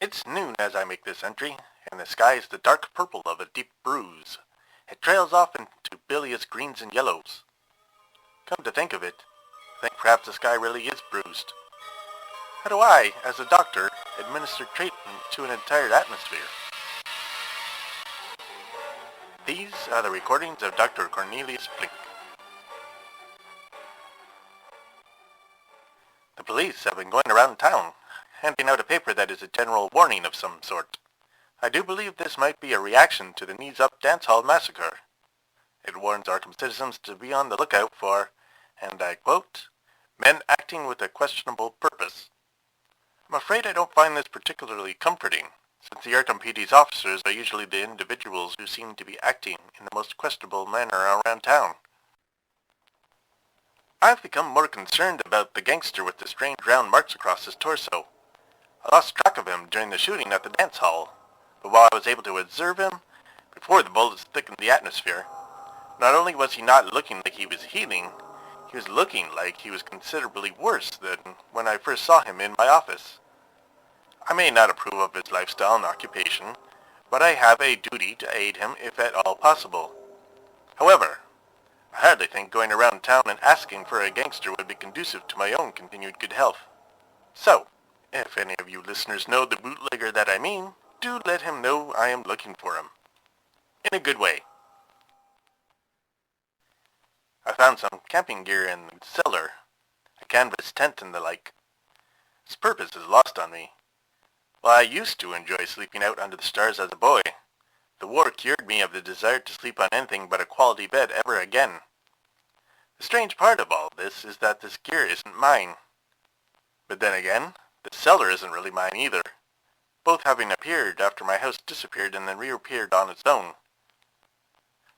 It's noon as I make this entry, and the sky is the dark purple of a deep bruise. It trails off into bilious greens and yellows. Come to think of it, I think perhaps the sky really is bruised. How do I, as a doctor, administer treatment to an entire atmosphere? These are the recordings of Dr. Cornelius Blink. The police have been going around town, handing out a paper that is a general warning of some sort. I do believe this might be a reaction to the Knees Up dance hall massacre. It warns Arkham citizens to be on the lookout for, and I quote, men acting with a questionable purpose. I'm afraid I don't find this particularly comforting, since the Arkham PD's officers are usually the individuals who seem to be acting in the most questionable manner around town. I've become more concerned about the gangster with the strange round marks across his torso. I lost track of him during the shooting at the dance hall, but while I was able to observe him, before the bullets thickened the atmosphere, not only was he not looking like he was healing, he was looking like he was considerably worse than when I first saw him in my office. I may not approve of his lifestyle and occupation, but I have a duty to aid him if at all possible. However, I hardly think going around town and asking for a gangster would be conducive to my own continued good health. So, if any of you listeners know the bootlegger that I mean, do let him know I am looking for him. In a good way. I found some camping gear in the cellar, a canvas tent and the like. Its purpose is lost on me. While I used to enjoy sleeping out under the stars as a boy, the war cured me of the desire to sleep on anything but a quality bed ever again. The strange part of all this is that this gear isn't mine. But then again, the cellar isn't really mine either, both having appeared after my house disappeared and then reappeared on its own.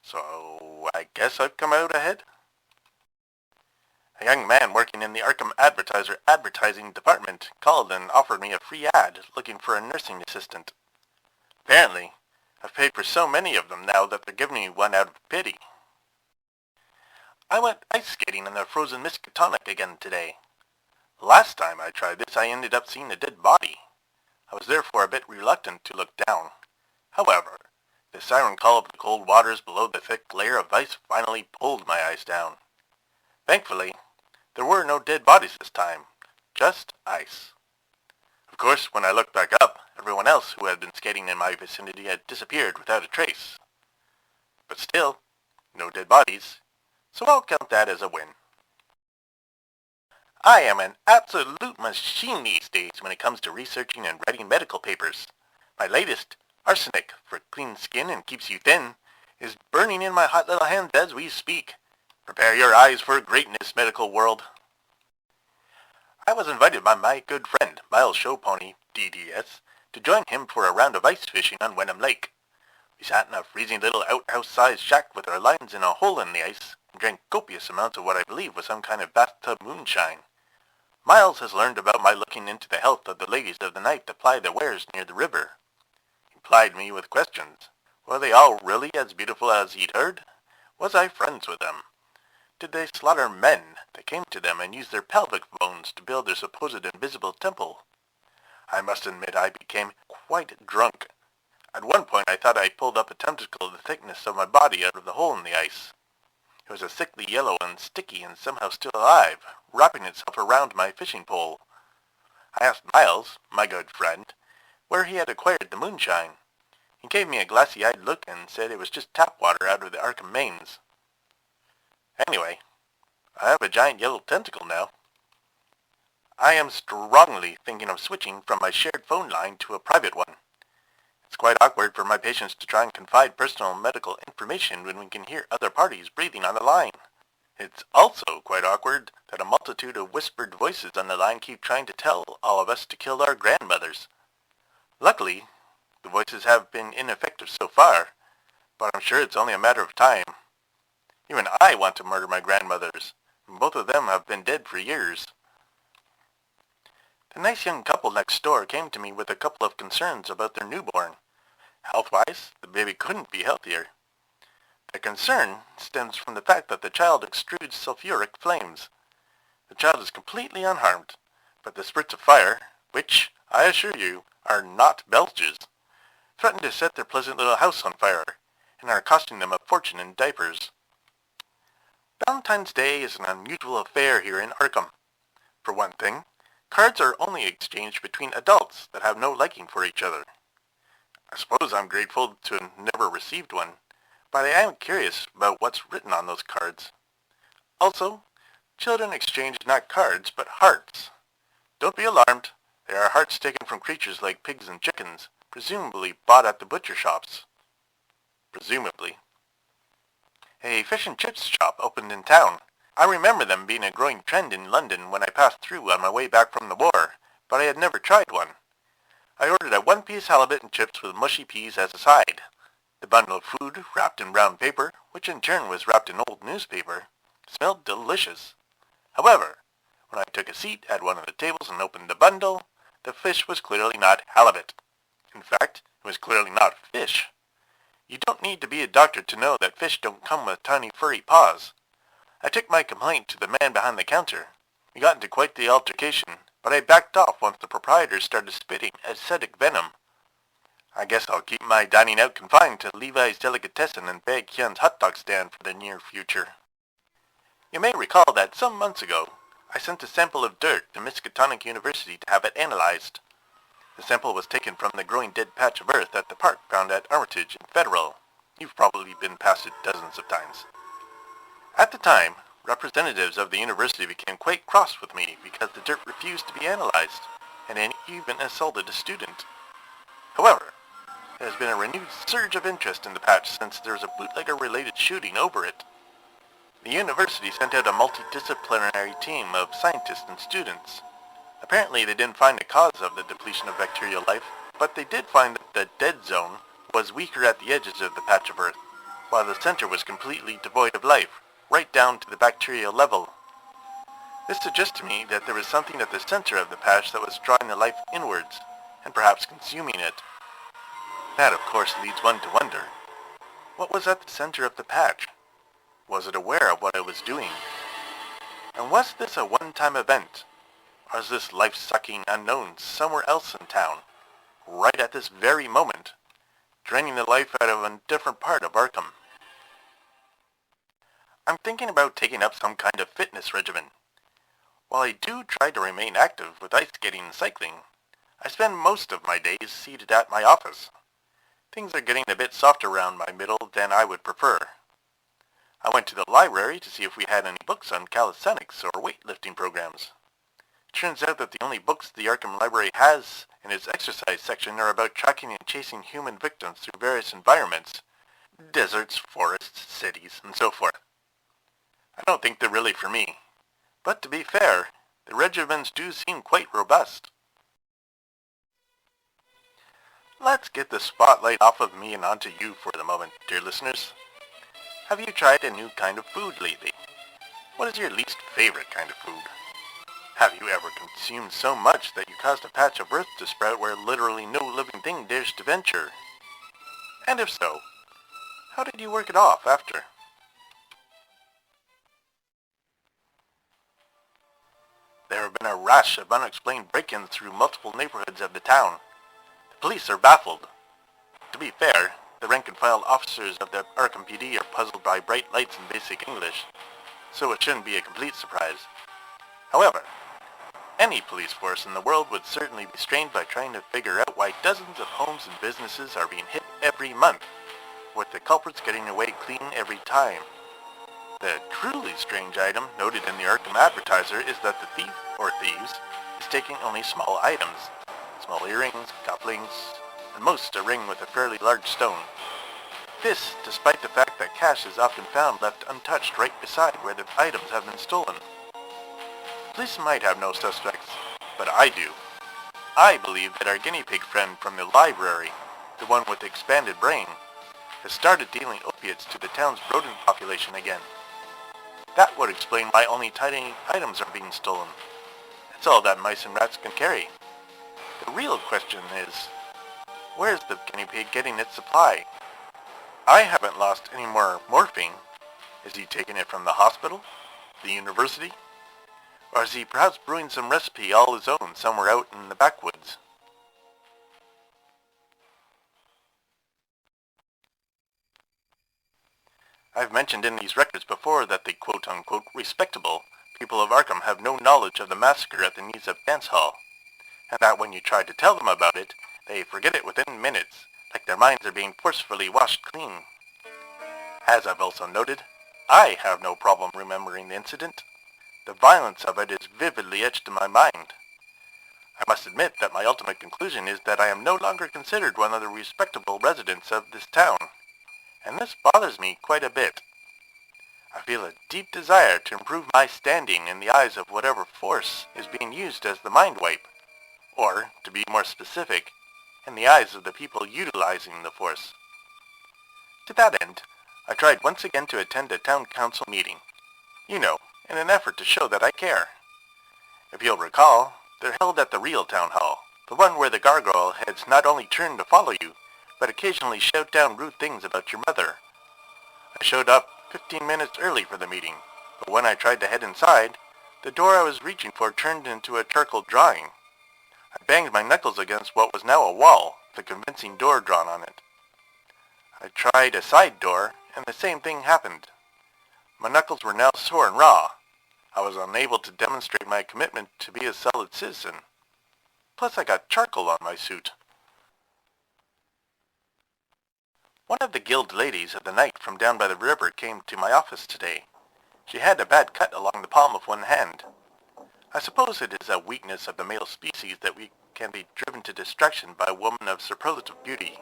So I guess I've come out ahead? A young man working in the Arkham Advertiser advertising department called and offered me a free ad looking for a nursing assistant. Apparently, I've paid for so many of them now that they're giving me one out of pity. I went ice skating in the frozen Miskatonic again today. Last time I tried this, I ended up seeing a dead body. I was therefore a bit reluctant to look down. However, the siren call of the cold waters below the thick layer of ice finally pulled my eyes down. Thankfully, there were no dead bodies this time, just ice. Of course, when I looked back up, everyone else who had been skating in my vicinity had disappeared without a trace. But still, no dead bodies, so I'll count that as a win. I am an absolute machine these days when it comes to researching and writing medical papers. My latest, Arsenic for Clean Skin and Keeps You Thin, is burning in my hot little hands as we speak. Prepare your eyes for greatness, medical world. I was invited by my good friend, Miles Showpony, DDS, to join him for a round of ice fishing on Wenham Lake. We sat in a freezing little outhouse-sized shack with our lines in a hole in the ice and drank copious amounts of what I believe was some kind of bathtub moonshine. Miles has learned about my looking into the health of the ladies of the night that ply their wares near the river. He plied me with questions. Were they all really as beautiful as he'd heard? Was I friends with them? Did they slaughter men that came to them and use their pelvic bones to build their supposed invisible temple? I must admit I became quite drunk. At one point I thought I pulled up a tentacle the thickness of my body out of the hole in the ice. It was a sickly yellow and sticky and somehow still alive, wrapping itself around my fishing pole. I asked Miles, my good friend, where he had acquired the moonshine. He gave me a glassy-eyed look and said it was just tap water out of the Arkham mains. Anyway, I have a giant yellow tentacle now. I am strongly thinking of switching from my shared phone line to a private one. It's quite awkward for my patients to try and confide personal medical information when we can hear other parties breathing on the line. It's also quite awkward that a multitude of whispered voices on the line keep trying to tell all of us to kill our grandmothers. Luckily, the voices have been ineffective so far, but I'm sure it's only a matter of time. Even I want to murder my grandmothers, and both of them have been dead for years. The nice young couple next door came to me with a couple of concerns about their newborn. Health-wise, the baby couldn't be healthier. The concern stems from the fact that the child extrudes sulfuric flames. The child is completely unharmed, but the spurts of fire, which, I assure you, are not Belges, threaten to set their pleasant little house on fire, and are costing them a fortune in diapers. Valentine's Day is an unusual affair here in Arkham. For one thing, cards are only exchanged between adults that have no liking for each other. I suppose I'm grateful to have never received one, but I am curious about what's written on those cards. Also, children exchange not cards, but hearts. Don't be alarmed. They are hearts taken from creatures like pigs and chickens, presumably bought at the butcher shops. Presumably. A fish and chips shop opened in town. I remember them being a growing trend in London when I passed through on my way back from the war, but I had never tried one. I ordered a one-piece halibut and chips with mushy peas as a side. The bundle of food, wrapped in brown paper, which in turn was wrapped in old newspaper, smelled delicious. However, when I took a seat at one of the tables and opened the bundle, the fish was clearly not halibut. In fact, it was clearly not fish. You don't need to be a doctor to know that fish don't come with tiny furry paws. I took my complaint to the man behind the counter. We got into quite the altercation, but I backed off once the proprietor started spitting acidic venom. I guess I'll keep my dining out confined to Levi's Delicatessen and Bag Hyun's hot dog stand for the near future. You may recall that some months ago, I sent a sample of dirt to Miskatonic University to have it analyzed. The sample was taken from the growing dead patch of earth at the park found at Armitage and Federal. You've probably been past it dozens of times. At the time, representatives of the university became quite cross with me because the dirt refused to be analyzed, and even assaulted a student. However, there has been a renewed surge of interest in the patch since there was a bootlegger-related shooting over it. The university sent out a multidisciplinary team of scientists and students. Apparently they didn't find the cause of the depletion of bacterial life, but they did find that the dead zone was weaker at the edges of the patch of earth, while the center was completely devoid of life, right down to the bacterial level. This suggests to me that there was something at the center of the patch that was drawing the life inwards, and perhaps consuming it. That, of course, leads one to wonder, what was at the center of the patch? Was it aware of what it was doing? And was this a one-time event? Or is this life-sucking unknown somewhere else in town, right at this very moment, draining the life out of a different part of Arkham? I'm thinking about taking up some kind of fitness regimen. While I do try to remain active with ice skating and cycling, I spend most of my days seated at my office. Things are getting a bit softer around my middle than I would prefer. I went to the library to see if we had any books on calisthenics or weightlifting programs. It turns out that the only books the Arkham Library has in its exercise section are about tracking and chasing human victims through various environments, deserts, forests, cities, and so forth. I don't think they're really for me, but to be fair, the regimens do seem quite robust. Let's get the spotlight off of me and onto you for the moment, dear listeners. Have you tried a new kind of food lately? What is your least favorite kind of food? Have you ever consumed so much that you caused a patch of earth to sprout where literally no living thing dares to venture? And if so, how did you work it off after? There have been a rash of unexplained break-ins through multiple neighborhoods of the town. The police are baffled. To be fair, the rank-and-file officers of the Arkham PD are puzzled by bright lights in basic English, so it shouldn't be a complete surprise. However, any police force in the world would certainly be strained by trying to figure out why dozens of homes and businesses are being hit every month, with the culprits getting away clean every time. The truly strange item noted in the Arkham Advertiser is that the thief, or thieves, is taking only small items. Small earrings, cufflinks, and most a ring with a fairly large stone. This, despite the fact that cash is often found left untouched right beside where the items have been stolen. Police might have no suspects, but I do. I believe that our guinea pig friend from the library, the one with the expanded brain, has started dealing opiates to the town's rodent population again. That would explain why only tiny items are being stolen. It's all that mice and rats can carry. The real question is, where's the guinea pig getting its supply? I haven't lost any more morphine. Is he taking it from the hospital? The university? Or is he perhaps brewing some recipe all his own somewhere out in the backwoods? I've mentioned in these records before that the quote-unquote respectable people of Arkham have no knowledge of the massacre at the Knees-Up Dance Hall, and that when you try to tell them about it, they forget it within minutes, like their minds are being forcefully washed clean. As I've also noted, I have no problem remembering the incident. The violence of it is vividly etched in my mind. I must admit that my ultimate conclusion is that I am no longer considered one of the respectable residents of this town, and this bothers me quite a bit. I feel a deep desire to improve my standing in the eyes of whatever force is being used as the mind wipe, or, to be more specific, in the eyes of the people utilizing the force. To that end, I tried once again to attend a town council meeting, in an effort to show that I care. If you'll recall, they're held at the real town hall, the one where the gargoyle heads not only turn to follow you, but occasionally shout down rude things about your mother. I showed up 15 minutes early for the meeting, but when I tried to head inside, the door I was reaching for turned into a charcoal drawing. I banged my knuckles against what was now a wall, with a convincing door drawn on it. I tried a side door, and the same thing happened. My knuckles were now sore and raw. I was unable to demonstrate my commitment to be a solid citizen. Plus I got charcoal on my suit. One of the guild ladies of the night from down by the river came to my office today. She had a bad cut along the palm of one hand. I suppose it is a weakness of the male species that we can be driven to distraction by a woman of superlative beauty.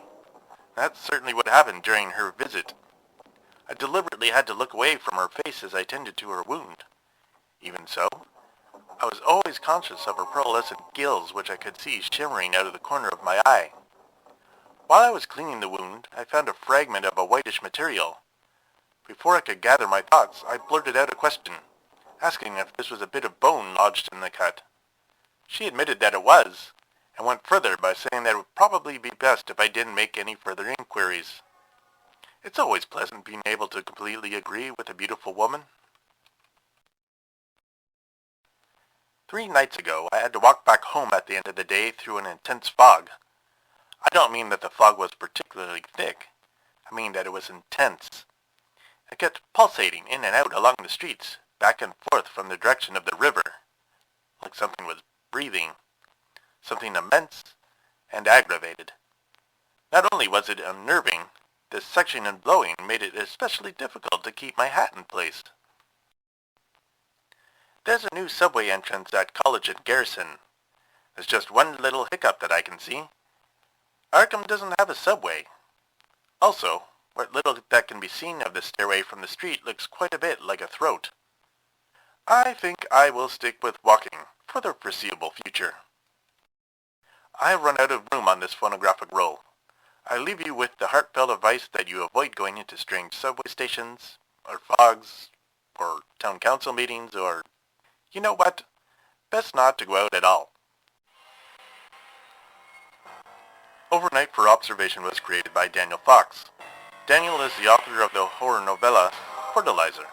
That's certainly what happened during her visit. I deliberately had to look away from her face as I tended to her wound. Even so, I was always conscious of her pearlescent gills which I could see shimmering out of the corner of my eye. While I was cleaning the wound, I found a fragment of a whitish material. Before I could gather my thoughts, I blurted out a question, asking if this was a bit of bone lodged in the cut. She admitted that it was, and went further by saying that it would probably be best if I didn't make any further inquiries. It's always pleasant being able to completely agree with a beautiful woman. 3 nights ago, I had to walk back home at the end of the day through an intense fog. I don't mean that the fog was particularly thick. I mean that it was intense. It kept pulsating in and out along the streets, back and forth from the direction of the river, like something was breathing, something immense and aggravated. Not only was it unnerving, this suction and blowing made it especially difficult to keep my hat in place. There's a new subway entrance at College and Garrison. There's just one little hiccup that I can see. Arkham doesn't have a subway. Also, what little that can be seen of the stairway from the street looks quite a bit like a throat. I think I will stick with walking for the foreseeable future. I've run out of room on this phonographic roll. I leave you with the heartfelt advice that you avoid going into strange subway stations, or fogs, or town council meetings, or, you know what, best not to go out at all. Overnight for Observation was created by Daniel Fox. Daniel is the author of the horror novella Fertilizer.